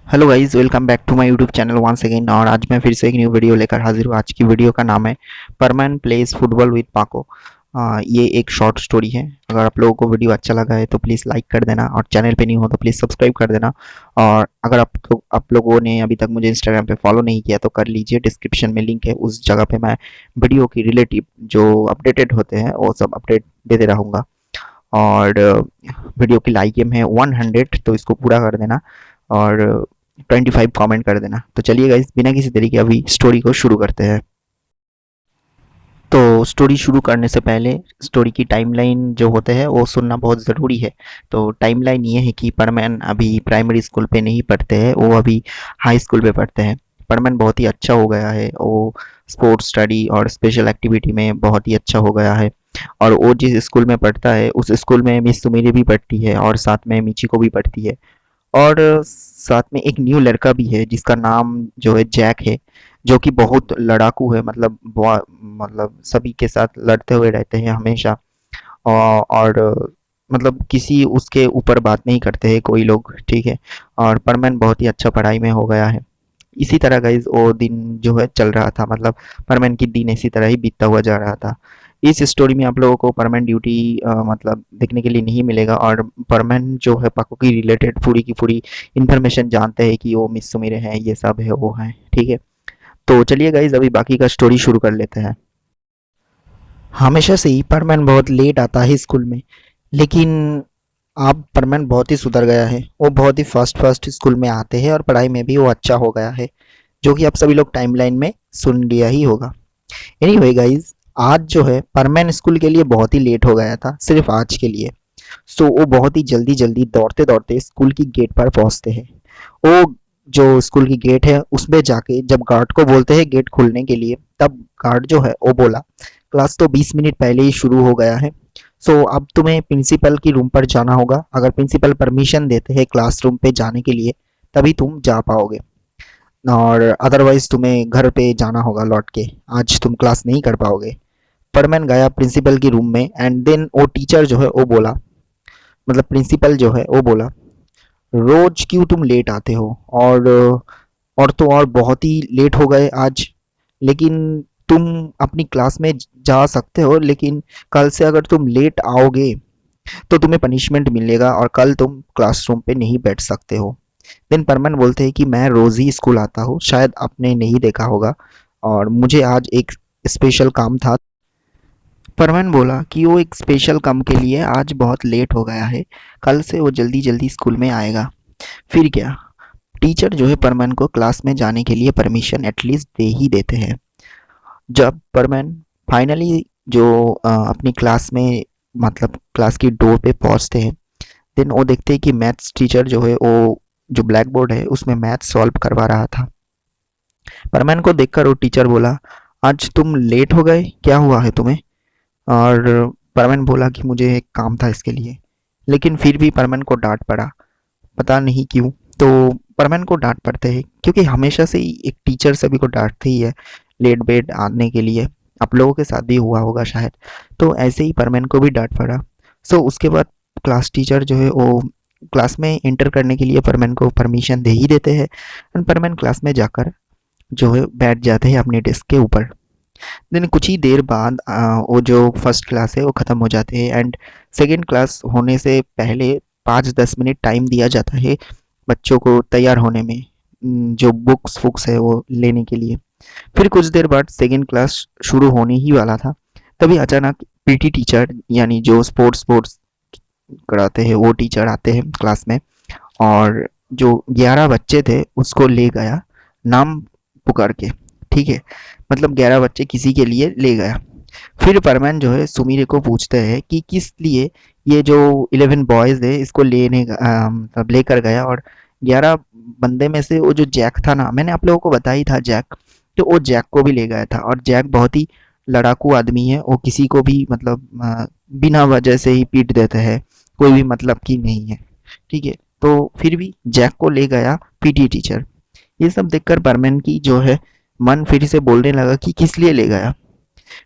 Hello guys, welcome back to my YouTube channel once again. और आज मैं फिर से एक न्यू वीडियो लेकर हाजिर हूँ। आज की वीडियो का नाम है परमन प्लेस फुटबॉल विद पाको। ये एक शॉर्ट स्टोरी है। अगर आप लोगों को वीडियो अच्छा लगा है तो प्लीज़ लाइक कर देना, और चैनल पे नहीं हो तो प्लीज़ सब्सक्राइब कर देना। और अगर आप लोगों ने अभी तक मुझे इंस्टाग्राम पे फॉलो नहीं किया तो कर लीजिए, डिस्क्रिप्शन में लिंक है, उस जगह पे मैं वीडियो की रिलेटिव जो अपडेटेड होते हैं वो सब अपडेट देते रहूँगा। और वीडियो की लाइक एम है 100, तो इसको पूरा कर देना। और 25 कमेंट कर देना। तो चलिए गाइस, बिना किसी देरी के अभी स्टोरी को शुरू करते हैं। तो स्टोरी शुरू करने से पहले स्टोरी की टाइमलाइन जो होते हैं वो सुनना बहुत ज़रूरी है। तो टाइमलाइन ये है कि परमैन अभी प्राइमरी स्कूल पे नहीं पढ़ते हैं, वो अभी हाई स्कूल पे पढ़ते हैं। परमैन बहुत ही अच्छा हो गया है, वो स्पोर्ट्स स्टडी और स्पेशल एक्टिविटी में बहुत ही अच्छा हो गया है। और वो जिस स्कूल में पढ़ता है उस स्कूल में मिस सुमीरी भी पढ़ती है, और साथ में मिची को भी पढ़ती है। और साथ में एक न्यू लड़का भी है जिसका नाम जो है जैक है, जो कि बहुत लड़ाकू है। मतलब सभी के साथ लड़ते हुए रहते हैं हमेशा। और मतलब किसी उसके ऊपर बात नहीं करते हैं कोई लोग, ठीक है। और परमन बहुत ही अच्छा पढ़ाई में हो गया है। इसी तरह गाइज वो दिन जो है चल रहा था, मतलब परमानेंट की दिन इसी तरह ही बीतता हुआ जा रहा था। इस स्टोरी में आप लोगों को परमानेंट ड्यूटी मतलब देखने के लिए नहीं मिलेगा, और परमानेंट जो है पाको की रिलेटेड पूरी की पूरी इन्फॉर्मेशन जानते हैं कि वो मिस सुमीरे हैं, ये सब है वो है, ठीक है। तो चलिए गाइज, अभी बाकी का स्टोरी शुरू कर लेते हैं। हमेशा से ही परमैन बहुत लेट आता है स्कूल में, लेकिन अब परमैन बहुत ही सुधर गया है। वो बहुत ही फर्स्ट फर्स्ट स्कूल में आते हैं और पढ़ाई में भी वो अच्छा हो गया है, जो कि आप सभी लोग टाइमलाइन में सुन लिया ही होगा। एनीवे गाइज, आज जो है परमैन स्कूल के लिए बहुत ही लेट हो गया था, सिर्फ आज के लिए। सो वो बहुत ही जल्दी जल्दी दौड़ते दौड़ते स्कूल की गेट पर पहुंचते हैं। वो जो स्कूल की गेट है उसमें जाके जब गार्ड को बोलते हैं गेट खोलने के लिए, तब गार्ड जो है वो बोला क्लास तो 20 मिनट पहले ही शुरू हो गया है। सो अब तुम्हें प्रिंसिपल की रूम पर जाना होगा। अगर प्रिंसिपल परमिशन देते हैं क्लासरूम पे जाने के लिए तभी तुम जा पाओगे, और अदरवाइज तुम्हें घर पे जाना होगा लौट के। आज तुम क्लास नहीं कर पाओगे। पर मैं गया प्रिंसिपल की रूम में, एंड देन वो टीचर जो है वो बोला, मतलब प्रिंसिपल जो है वो बोला, रोज क्यों तुम लेट आते हो? और तो और बहुत ही लेट हो गए आज। लेकिन तुम अपनी क्लास में जा सकते हो, लेकिन कल से अगर तुम लेट आओगे तो तुम्हें पनिशमेंट मिलेगा और कल तुम क्लासरूम पे नहीं बैठ सकते हो। देन परमन बोलते हैं कि मैं रोज़ ही स्कूल आता हूँ, शायद आपने नहीं देखा होगा, और मुझे आज एक स्पेशल काम था। परमन बोला कि वो एक स्पेशल काम के लिए आज बहुत लेट हो गया है, कल से वो जल्दी जल्दी स्कूल में आएगा। फिर क्या, टीचर जो है परमन को क्लास में जाने के लिए परमिशन एटलीस्ट दे ही देते हैं। जब परमन फाइनली जो अपनी क्लास में, मतलब क्लास की डोर पे पहुंचते हैं, देन वो देखते हैं कि मैथ्स टीचर जो है वो जो ब्लैक बोर्ड है उसमें मैथ सॉल्व करवा रहा था। परमैन को देखकर वो टीचर बोला, आज तुम लेट हो गए, क्या हुआ है तुम्हें? और परमैन बोला कि मुझे एक काम था इसके लिए। लेकिन फिर भी परमैन को डांट पड़ा, पता नहीं क्यों। तो परमैन को डांट पड़ते हैं क्योंकि हमेशा से ही एक टीचर सभी को डांटती ही है लेट बेट आने के लिए। आप लोगों के साथ भी हुआ होगा शायद। तो ऐसे ही परमैन को भी डांट पड़ा। सो उसके बाद क्लास टीचर जो है वो क्लास में एंटर करने के लिए परमैन को परमिशन दे ही देते हैं, एंड परमैन क्लास में जाकर जो है बैठ जाते हैं अपने डेस्क के ऊपर। देन कुछ ही देर बाद वो जो फर्स्ट क्लास है वो ख़त्म हो जाते हैं, एंड सेकेंड क्लास होने से पहले 5-10 मिनट टाइम दिया जाता है बच्चों को तैयार होने में, जो बुक्स फुक्स है वो लेने के लिए। फिर कुछ देर बाद सेकेंड क्लास शुरू होने ही वाला था, तभी अचानक पीटी टीचर, यानी जो स्पोर्ट्स स्पोर्ट्स कराते हैं वो टीचर आते हैं क्लास में, और जो 11 बच्चे थे उसको ले गया नाम पुकार के, ठीक है। मतलब 11 बच्चे किसी के लिए ले गया। फिर परमैन जो है सुमीरे को पूछते हैं कि किस लिए ये जो 11 बॉयज़ है इसको मतलब लेकर गया। और 11 बंदे में से वो जो जैक था ना, मैंने आप लोगों को बताया ही था जैक, तो वो जैक को भी ले गया था। और जैक बहुत ही लड़ाकू आदमी है, वो किसी को भी मतलब बिना वजह से ही पीट देते हैं, कोई भी मतलब की नहीं है, ठीक है। तो फिर भी जैक को ले गया पीटी टीचर। ये सब देखकर बर्मन की जो है मन फिर से बोलने लगा कि किस लिए ले गया।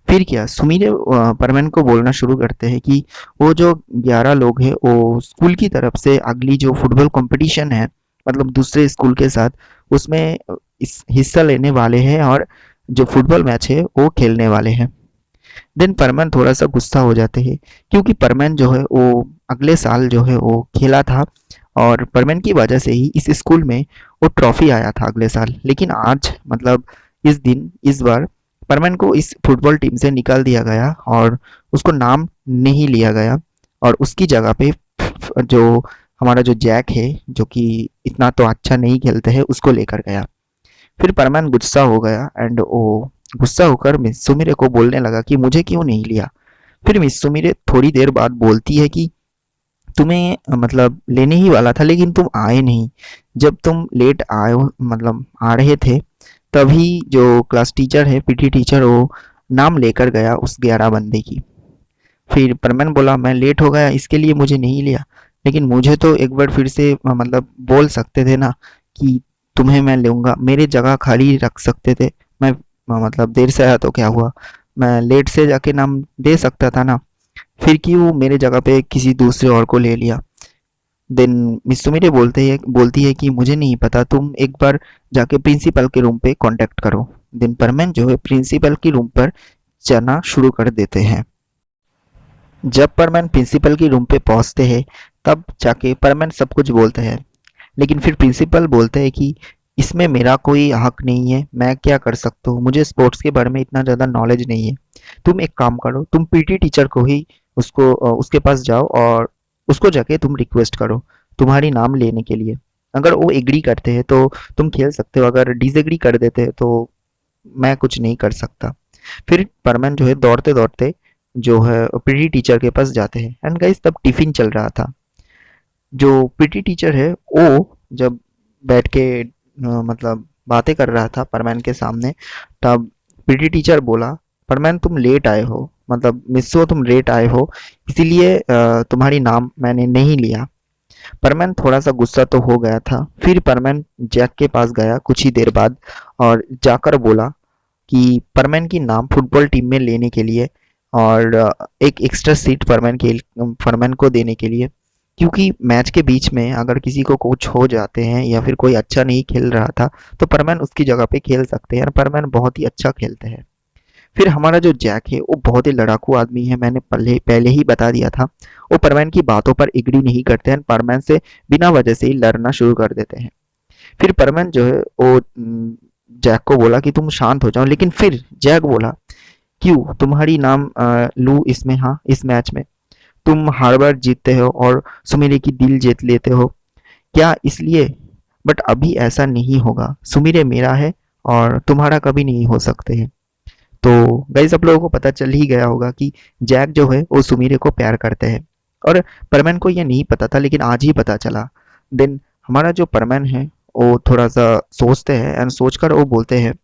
फिर क्या, सुमीरे परमन को बोलना शुरू करते हैं कि वो जो 11 लोग हैं वो स्कूल की तरफ से अगली जो फुटबॉल कंपटीशन है मतलब दूसरे स्कूल के साथ उसमें इस हिस्सा लेने वाले हैं और जो फुटबॉल मैच है वो खेलने वाले हैं। देन परमन थोड़ा सा गुस्सा हो जाते हैं क्योंकि परमन जो है वो अगले साल जो है वो खेला था और परमन की वजह से ही इस स्कूल में वो ट्रॉफी आया था अगले साल। लेकिन आज मतलब इस दिन इस बार परमन को इस फुटबॉल टीम से निकाल दिया गया और उसको नाम नहीं लिया गया और उसकी जगह पे जो हमारा जो जैक है जो कि इतना तो अच्छा नहीं खेलते हैं उसको लेकर गया। फिर परमान गुस्सा हो गया एंड वो गुस्सा होकर मिस सुमिरे को बोलने लगा कि मुझे क्यों नहीं लिया। फिर मिस सुमिरे थोड़ी देर बाद बोलती है कि तुम्हें मतलब लेने ही वाला था लेकिन तुम आए नहीं। जब तुम लेट आए हो मतलब आ रहे थे तभी जो क्लास टीचर है पीटी टीचर वो नाम लेकर गया उस 11 बंदे की। फिर परमन बोला मैं लेट हो गया इसके लिए मुझे नहीं लिया, लेकिन मुझे तो एक बार फिर से मतलब बोल सकते थे ना कि तुम्हें मैं लूँगा, मेरी जगह खाली रख सकते थे। मैं मतलब देर से आया तो क्या हुआ, मैं लेट से जाके नाम दे सकता था ना, फिर क्यों मेरे जगह पे किसी दूसरे और को ले लिया। देन मिस सुमिरे बोलती है कि मुझे नहीं पता, तुम एक बार जाके प्रिंसिपल के रूम पे कांटेक्ट करो। देन परमन जो है प्रिंसिपल की रूम पर जाना शुरू कर देते हैं। जब परमैन प्रिंसिपल की रूम पे पहुंचते हैं तब जाके परमैन सब कुछ बोलते हैं, लेकिन फिर प्रिंसिपल बोलते हैं कि इसमें मेरा कोई हक नहीं है, मैं क्या कर सकता हूँ, मुझे स्पोर्ट्स के बारे में इतना ज़्यादा नॉलेज नहीं है। तुम एक काम करो, तुम पीटी टीचर को ही उसके पास जाओ और उसको जाके तुम रिक्वेस्ट करो तुम्हारी नाम लेने के लिए। अगर वो एग्री करते हैं तो तुम खेल सकते हो, अगर डिसएग्री कर देते हैं तो मैं कुछ नहीं कर सकता। फिर परमन जो है दौड़ते दौड़ते जो है पीटी टीचर के पास जाते हैं एंड गाइस तब टिफिन चल रहा था। जो पीटी टीचर है वो जब बैठ के मतलब बातें कर रहा था परमैन के सामने, तब पीटी टीचर बोला परमैन तुम लेट आए हो, मतलब मिस्सो तुम लेट आए हो इसीलिए तुम्हारी नाम मैंने नहीं लिया। परमैन थोड़ा सा गुस्सा तो हो गया था। फिर परमैन जैक के पास गया कुछ ही देर बाद और जाकर बोला कि परमैन की नाम फुटबॉल टीम में लेने के लिए और एक एक्स्ट्रा सीट फरमैन को देने के लिए, क्योंकि मैच के बीच में अगर किसी को कुछ हो जाते हैं या फिर कोई अच्छा नहीं खेल रहा था तो परमैन उसकी जगह पे खेल सकते हैं और परमैन बहुत ही अच्छा खेलते हैं। फिर हमारा जो जैक है वो बहुत ही लड़ाकू आदमी है, मैंने पहले पहले ही बता दिया था। वो परमैन की बातों पर एग्री नहीं करते हैं, परमैन से बिना वजह से ही लड़ना शुरू कर देते हैं। फिर परमैन जो है वो जैक को बोला कि तुम शांत हो जाओ, लेकिन फिर जैक बोला क्यों तुम्हारी नाम लूँ इसमें, हाँ इस मैच में तुम हर बार जीतते हो और सुमिरे की दिल जीत लेते हो क्या इसलिए, बट अभी ऐसा नहीं होगा, सुमिरे मेरा है और तुम्हारा कभी नहीं हो सकते हैं। तो गाइस आप लोगों को पता चल ही गया होगा कि जैक जो है वो सुमिरे को प्यार करते हैं और परमैन को ये नहीं पता था लेकिन आज ही पता चला। देन हमारा जो परमैन है वो थोड़ा सा सोचते हैं एंड सोचकर वो बोलते हैं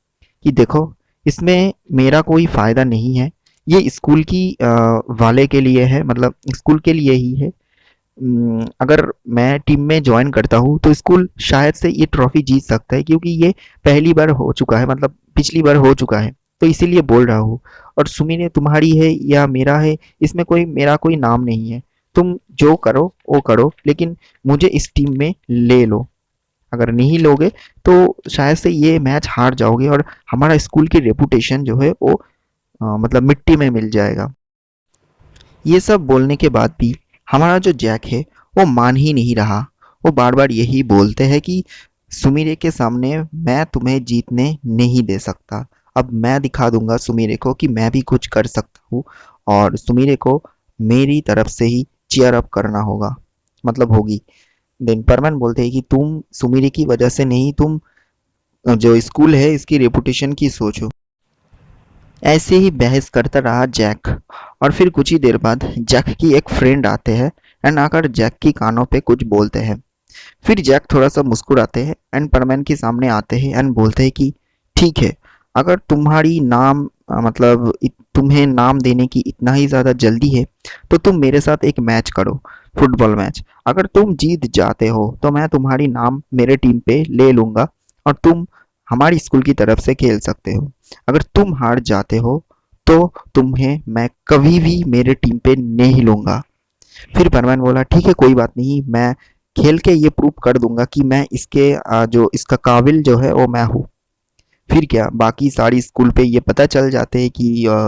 कि देखो इसमें मेरा कोई फ़ायदा नहीं है, ये स्कूल की वाले के लिए है, मतलब स्कूल के लिए ही है। अगर मैं टीम में ज्वाइन करता हूँ तो स्कूल शायद से ये ट्रॉफी जीत सकता है क्योंकि ये पहली बार हो चुका है, मतलब पिछली बार हो चुका है, तो इसीलिए बोल रहा हूँ। और सुमिने तुम्हारी है या मेरा है इसमें कोई मेरा कोई नाम नहीं है, तुम जो करो वो करो लेकिन मुझे इस टीम में ले लो। अगर नहीं लोगे तो शायद से ये मैच हार जाओगे और हमारा स्कूल की रेपुटेशन जो है वो मतलब मिट्टी में मिल जाएगा। ये सब बोलने के बाद भी हमारा जो जैक है वो मान ही नहीं रहा। वो बार बार यही बोलते हैं कि सुमिरे के सामने मैं तुम्हें जीतने नहीं दे सकता, अब मैं दिखा दूंगा सुमिरे को कि मैं भी कुछ कर सकता हूँ और सुमिरे को मेरी तरफ से ही चीयर अप करना होगा, मतलब होगी। देन परमन बोलते हैं कि तुम सुमिरे की वजह से नहीं, तुम जो स्कूल है इसकी रेपुटेशन की सोचो। ऐसे ही बहस करता रहा जैक और फिर कुछ ही देर बाद जैक की एक फ्रेंड आते हैं एंड आकर जैक की कानों पे कुछ बोलते हैं। फिर जैक थोड़ा सा मुस्कुराते हैं एंड परमैन के सामने आते हैं एंड बोलते हैं कि ठीक है, अगर तुम्हारी नाम मतलब तुम्हें नाम देने की इतना ही ज़्यादा जल्दी है तो तुम मेरे साथ एक मैच करो, फुटबॉल मैच। अगर तुम जीत जाते हो तो मैं तुम्हारी नाम मेरे टीम पे ले लूँगा और तुम हमारी स्कूल की तरफ से खेल सकते हो। अगर तुम हार जाते हो तो तुम्हें मैं कभी भी मेरे टीम पे नहीं लूँगा। फिर परमान बोला ठीक है कोई बात नहीं, मैं खेल के ये प्रूव कर दूंगा कि मैं इसके जो इसका काबिल जो है वो मैं हूँ। फिर क्या, बाकी सारी स्कूल पे ये पता चल जाते हैं कि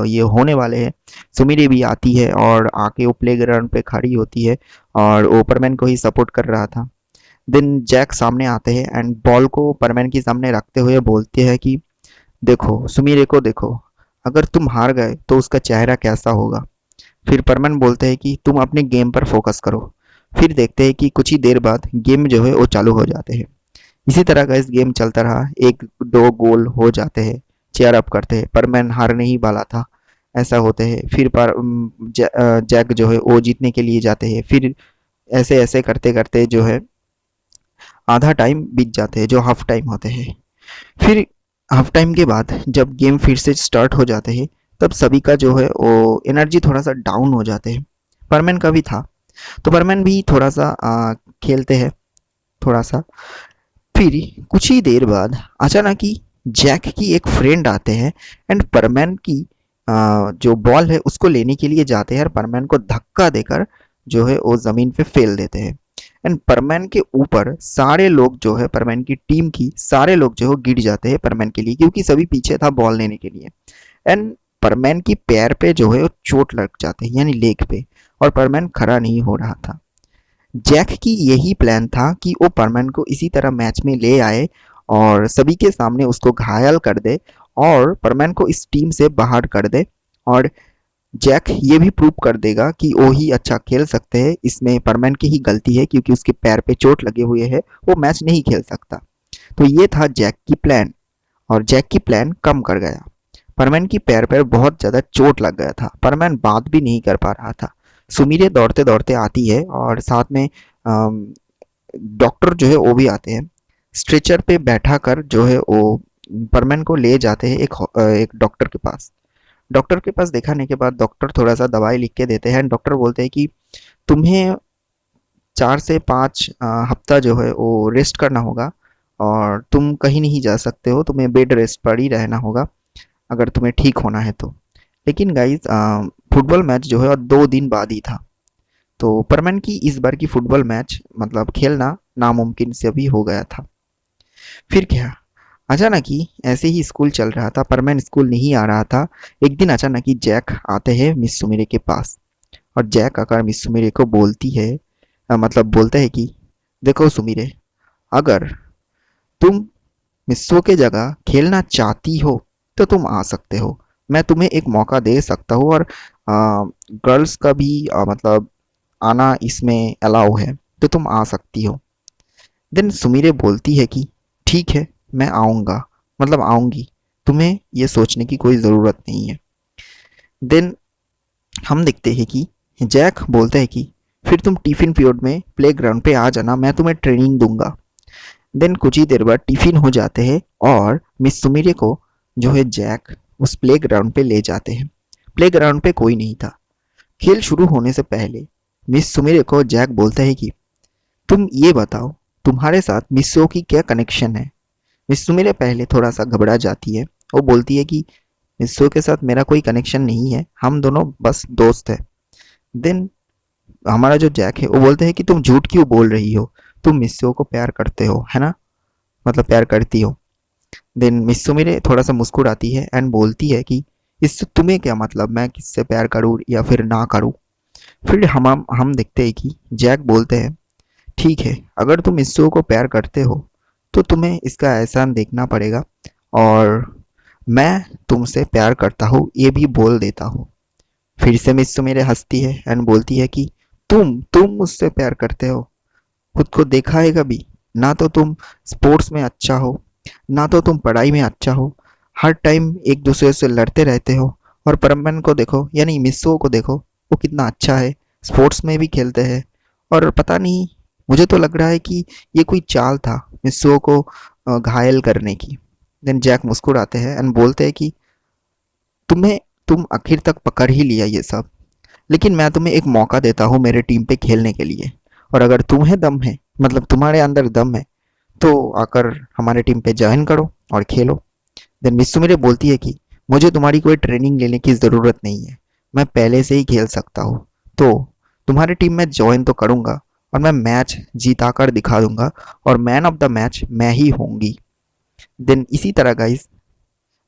ये होने वाले हैं। सुमिरे भी आती है और आके वो प्ले ग्राउंड पे खड़ी होती है और वो परमैन को ही सपोर्ट कर रहा था। देन जैक सामने आते हैं एंड बॉल को परमैन के सामने रखते हुए बोलते हैं कि देखो सुमिरे को देखो, अगर तुम हार गए तो उसका चेहरा कैसा होगा। फिर परमैन बोलते हैं कि तुम अपने गेम पर फोकस करो। फिर देखते हैं कि कुछ ही देर बाद गेम जो है वो चालू हो जाते हैं। इसी तरह का इस गेम चलता रहा, एक दो गोल हो जाते हैं, चेयर अप करते हैं, पर मैन हारने ही वाला था, ऐसा होते हैं। फिर पर जैक जो है वो जीतने के लिए जाते हैं। फिर ऐसे ऐसे करते करते जो है आधा टाइम बीत जाते हैं, जो हाफ टाइम होते हैं। फिर हाफ टाइम के बाद जब गेम फिर से स्टार्ट हो जाते हैं, तब सभी का जो है वो एनर्जी थोड़ा सा डाउन हो जाते हैं। परमैन का भी था, तो परमैन भी थोड़ा सा खेलते हैं थोड़ा सा। फिर कुछ ही देर बाद अचानक ही जैक की एक फ्रेंड आते हैं एंड परमैन की जो बॉल है उसको लेने के लिए जाते हैं और परमैन को धक्का देकर जो है वो जमीन पे फेल देते हैं। एंड परमैन के ऊपर सारे लोग जो है परमैन की टीम की सारे लोग जो है गिर जाते हैं परमैन के लिए, क्योंकि सभी पीछे था बॉल लेने के लिए। एंड परमैन की पैर पे जो है वो चोट लग जाते हैं, यानी लेग पे, और परमैन खड़ा नहीं हो रहा था। जैक की यही प्लान था कि वो परमैन को इसी तरह मैच में ले आए और सभी के सामने उसको घायल कर दे और परमैन को इस टीम से बाहर कर दे। और जैक ये भी प्रूव कर देगा कि वो ही अच्छा खेल सकते हैं, इसमें परमैन की ही गलती है क्योंकि उसके पैर पे चोट लगे हुए है, वो मैच नहीं खेल सकता। तो ये था जैक की प्लान, और जैक की प्लान कम कर गया। परमैन की पैर पर बहुत ज़्यादा चोट लग गया था, परमैन बात भी नहीं कर पा रहा था। सुमीरे दौड़ते दौड़ते आती है और साथ में डॉक्टर जो है वो भी आते हैं। स्ट्रेचर पे बैठा कर जो है वो परमैन को ले जाते हैं एक डॉक्टर के पास। डॉक्टर के पास दिखाने के बाद डॉक्टर थोड़ा सा दवाई लिख के देते हैं। डॉक्टर बोलते हैं कि तुम्हें 4 से 5 हफ्ता जो है वो रेस्ट करना होगा और तुम कहीं नहीं जा सकते हो, तुम्हें बेड रेस्ट पर ही रहना होगा अगर तुम्हें ठीक होना है तो। लेकिन गाइज फुटबॉल मैच जो है 2 दिन बाद ही था, तो परमैन की इस बार की फुटबॉल मैच मतलब खेलना नामुमकिन से भी हो गया था। फिर क्या, अचानक ही ऐसे ही स्कूल चल रहा था, परमैन स्कूल नहीं आ रहा था। एक दिन अचानक ही जैक आते हैं मिस सुमिरे के पास और जैक आकर मिस सुमिरे को बोलती है मतलब बोलता है कि देखो सुमिरे, अगर तुम मिस्सो के जगह खेलना चाहती हो तो तुम आ सकते हो, मैं तुम्हें एक मौका दे सकता हूँ। और गर्ल्स का भी मतलब आना इसमें अलाउ है, तो तुम आ सकती हो। देन सुमीरे बोलती है कि ठीक है, मैं आऊँगा, मतलब आऊँगी, तुम्हें ये सोचने की कोई ज़रूरत नहीं है। देन हम देखते हैं कि जैक बोलता है कि फिर तुम टिफ़िन पीरियड में प्ले ग्राउंड पे आ जाना, मैं तुम्हें ट्रेनिंग दूंगा। देन कुछ ही देर बाद टिफ़िन हो जाते हैं और मिस सुमीरे को जो है जैक उस प्ले ग्राउंड पे ले जाते हैं। प्ले ग्राउंड पे कोई नहीं था। खेल शुरू होने से पहले मिस सुमीरे को जैक बोलता है कि तुम ये बताओ, तुम्हारे साथ मिस्सो की क्या कनेक्शन है। मिस सुमीरे पहले थोड़ा सा घबरा जाती है। वो बोलती है कि मिस्सो के साथ मेरा कोई कनेक्शन नहीं है, हम दोनों बस दोस्त हैं। देन हमारा जो जैक है वो बोलते हैं कि तुम झूठ क्यों बोल रही हो, तुम मिस्सो को प्यार करते हो है ना, मतलब प्यार करती हो। देन मिस सुमिरे थोड़ा सा मुस्कुराती है एंड बोलती है कि इससे तुम्हें क्या मतलब, मैं किससे प्यार करूँ या फिर ना करूँ। फिर हम देखते हैं कि जैक बोलते हैं ठीक है, अगर तुम मिस्सो को प्यार करते हो तो तुम्हें इसका एहसान देखना पड़ेगा, और मैं तुमसे प्यार करता हूँ ये भी बोल देता हूँ। फिर से मिस सुमिरे हंसती है एंड बोलती है कि तुम मुझसे प्यार करते हो, खुद को देखा है कभी, ना तो तुम स्पोर्ट्स में अच्छा हो, ना तो तुम पढ़ाई में अच्छा हो, हर टाइम एक दूसरे से लड़ते रहते हो। और परमन को देखो, यानी मिस्सो को देखो, वो कितना अच्छा है, स्पोर्ट्स में भी खेलते हैं। और पता नहीं, मुझे तो लग रहा है कि ये कोई चाल था मिस्सो को घायल करने की। देन जैक मुस्कुराते हैं एंड बोलते हैं कि तुम्हें तुम आखिर तक पकड़ ही लिया ये सब, लेकिन मैं तुम्हें एक मौका देता हूँ मेरे टीम पे खेलने के लिए, और अगर तुम्हें दम है, मतलब तुम्हारे अंदर दम है, तो आकर हमारे टीम पे ज्वाइन करो और खेलो। देन मिस सुमिरे बोलती है कि मुझे तुम्हारी कोई ट्रेनिंग लेने की ज़रूरत नहीं है, मैं पहले से ही खेल सकता हूँ, तो तुम्हारी टीम में ज्वाइन तो करूँगा, और मैं मैच जीता कर दिखा दूंगा और मैन ऑफ द मैच मैं ही होंगी। देन इसी तरह गाइस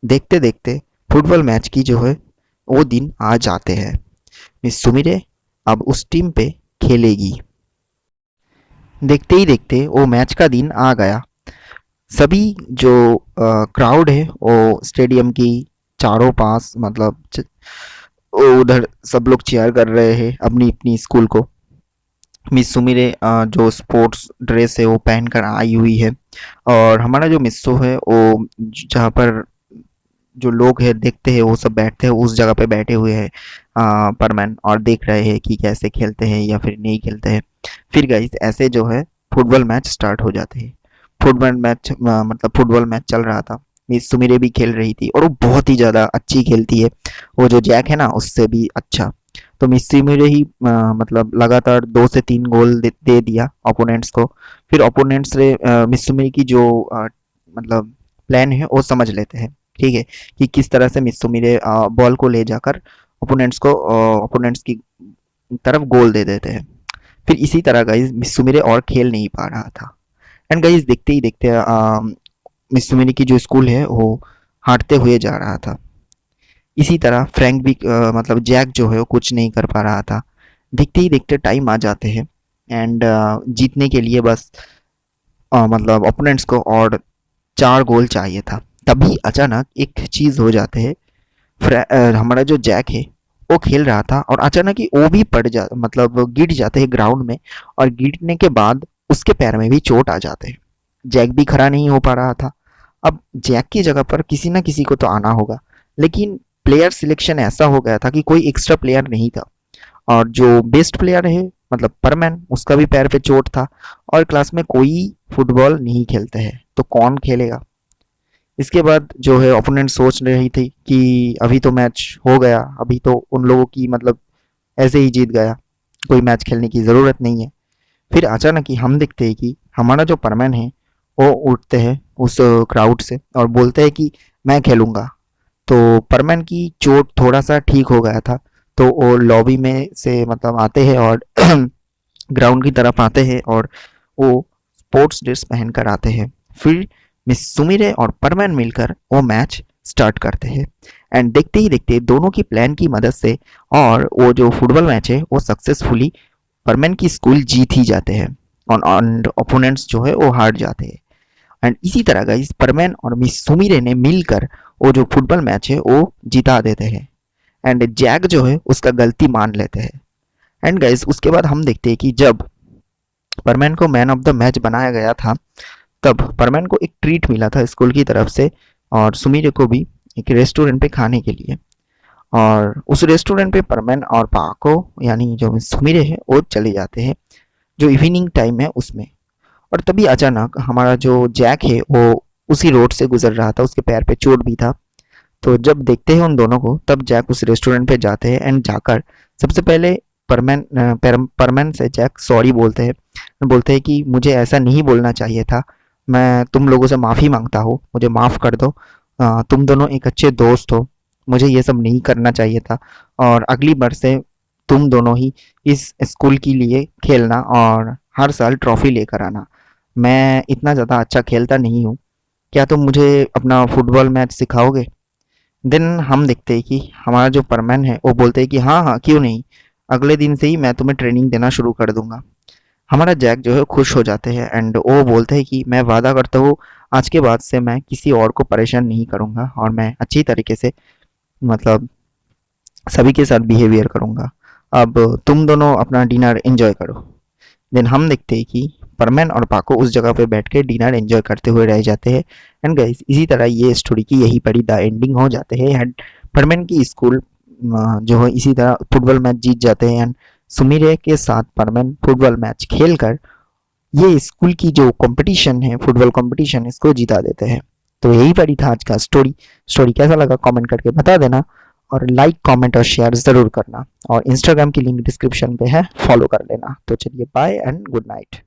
देखते देखते फुटबॉल मैच की जो है वो दिन आ जाते हैं। मिस सुमिरे अब उस टीम पे खेलेगी। देखते ही देखते वो मैच का दिन आ गया। सभी जो क्राउड है वो स्टेडियम की चारों पास मतलब वो उधर सब लोग चीयर कर रहे हैं अपनी अपनी स्कूल को। मिस सुमिरे जो स्पोर्ट्स ड्रेस है वो पहन कर आई हुई है और हमारा जो मिस्सो है वो जहाँ पर जो लोग हैं देखते हैं वो सब बैठते हैं उस जगह पे बैठे हुए हैं परमैन और देख रहे हैं कि कैसे खेलते हैं या फिर नहीं खेलते हैं। फिर गाइस ऐसे जो है फुटबॉल मैच स्टार्ट हो जाते हैं। फुटबॉल मैच मतलब फुटबॉल मैच चल रहा था। मिस सुमिरे भी खेल रही थी और वो बहुत ही ज़्यादा अच्छी खेलती है। वो जो जैक है ना उससे भी अच्छा। तो मिस सुमिरे ही मतलब लगातार 2 से 3 गोल दे दिया ओपोनेंट्स को। फिर ओपोनेंट्स ने मिस सुमिरे की जो मतलब प्लान है वो समझ लेते हैं। ठीक है कि किस तरह से मिस सुमिरे बॉल को ले जाकर ओपोनेंट्स की तरफ गोल दे देते हैं। फिर इसी तरह गाइस मिस्सुमिरे और खेल नहीं पा रहा था। एंड गाइस देखते ही देखते मिस्सुमिरे की जो स्कूल है वो हारते हुए जा रहा था। इसी तरह फ्रैंक भी मतलब जैक जो है वो कुछ नहीं कर पा रहा था। देखते ही देखते टाइम आ जाते हैं एंड जीतने के लिए बस मतलब ओपोनेंट्स को और 4 गोल चाहिए था। तभी अचानक एक चीज़ हो जाते है। हमारा जो जैक है वो खेल रहा था और अचानक ही वो भी पड़ जा मतलब गिर जाते हैं ग्राउंड में और गिरने के बाद उसके पैर में भी चोट आ जाते हैं। जैक भी खड़ा नहीं हो पा रहा था। अब जैक की जगह पर किसी ना किसी को तो आना होगा, लेकिन प्लेयर सिलेक्शन ऐसा हो गया था कि कोई एक्स्ट्रा प्लेयर नहीं था और जो बेस्ट प्लेयर है मतलब परमैन उसका भी पैर पे चोट था और क्लास में कोई फुटबॉल नहीं खेलते हैं तो कौन खेलेगा। इसके बाद जो है ओपोनेंट सोच रही थी कि अभी तो मैच हो गया, अभी तो उन लोगों की मतलब ऐसे ही जीत गया, कोई मैच खेलने की ज़रूरत नहीं है। फिर अचानक ही हम देखते हैं कि हमारा जो परमैन है वो उठते हैं उस क्राउड से और बोलते हैं कि मैं खेलूँगा। तो परमैन की चोट थोड़ा सा ठीक हो गया था तो वो लॉबी में से मतलब आते हैं और ग्राउंड की तरफ आते हैं और वो स्पोर्ट्स ड्रेस पहनकर आते हैं। फिर मिस सुमिरे और परमैन मिलकर वो मैच स्टार्ट करते हैं एंड देखते ही देखते दोनों की प्लान की मदद से और वो जो फुटबॉल मैच है वो सक्सेसफुली परमैन की स्कूल जीत ही जाते हैं और ओपोनेंट्स जो है वो हार जाते हैं। एंड इसी तरह गाइस परमैन और मिस सुमिरे ने मिलकर वो जो फुटबॉल मैच है वो जिता देते हैं एंड जैक जो है उसका गलती मान लेते हैं। एंड गाइस उसके बाद हम देखते हैं कि जब परमैन को मैन ऑफ द मैच बनाया गया था तब परमैन को एक ट्रीट मिला था स्कूल की तरफ से और सुमिरे को भी एक रेस्टोरेंट पे खाने के लिए। और उस रेस्टोरेंट पे परमैन और पाको यानी जो सुमिरे है वो चले जाते हैं जो इवनिंग टाइम है उसमें। और तभी अचानक हमारा जो जैक है वो उसी रोड से गुजर रहा था, उसके पैर पे चोट भी था। तो जब देखते हैं उन दोनों को तब जैक उस रेस्टोरेंट पे जाते हैं एंड जाकर सबसे पहले परमैन से जैक सॉरी बोलते हैं कि मुझे ऐसा नहीं बोलना चाहिए था, मैं तुम लोगों से माफ़ी मांगता हूँ, मुझे माफ़ कर दो। तुम दोनों एक अच्छे दोस्त हो, मुझे ये सब नहीं करना चाहिए था और अगली बार से तुम दोनों ही इस स्कूल के लिए खेलना और हर साल ट्रॉफी लेकर आना। मैं इतना ज़्यादा अच्छा खेलता नहीं हूँ, क्या तुम मुझे अपना फुटबॉल मैच सिखाओगे? देन हम देखते हैं कि हमारा जो परमैन है वो बोलते हैं कि हाँ हाँ क्यों नहीं, अगले दिन से ही मैं तुम्हें ट्रेनिंग देना शुरू कर दूंगा। हमारा जैक जो है खुश हो जाते हैं एंड वो बोलते हैं कि मैं वादा करता हूँ आज के बाद से मैं किसी और को परेशान नहीं करूँगा और मैं अच्छी तरीके से मतलब सभी के साथ बिहेवियर करूँगा। अब तुम दोनों अपना डिनर एंजॉय करो। देन हम देखते हैं कि परमैन और पाको उस जगह पे बैठ के डिनर एंजॉय करते हुए रह जाते हैं। एंड गाइस इसी तरह ये स्टोरी की यही पड़ी द एंडिंग हो जाते हैं एंड परमैन की स्कूल जो है इसी तरह फुटबॉल मैच जीत जाते हैं एंड सुमिरे के साथ परमैन फुटबॉल मैच खेलकर ये स्कूल की जो कंपटीशन है फुटबॉल कंपटीशन इसको जिता देते हैं। तो यही पड़ी था आज का स्टोरी कैसा लगा कमेंट करके बता देना और लाइक कमेंट और शेयर ज़रूर करना और इंस्टाग्राम की लिंक डिस्क्रिप्शन पे है, फॉलो कर लेना। तो चलिए बाय एंड गुड नाइट।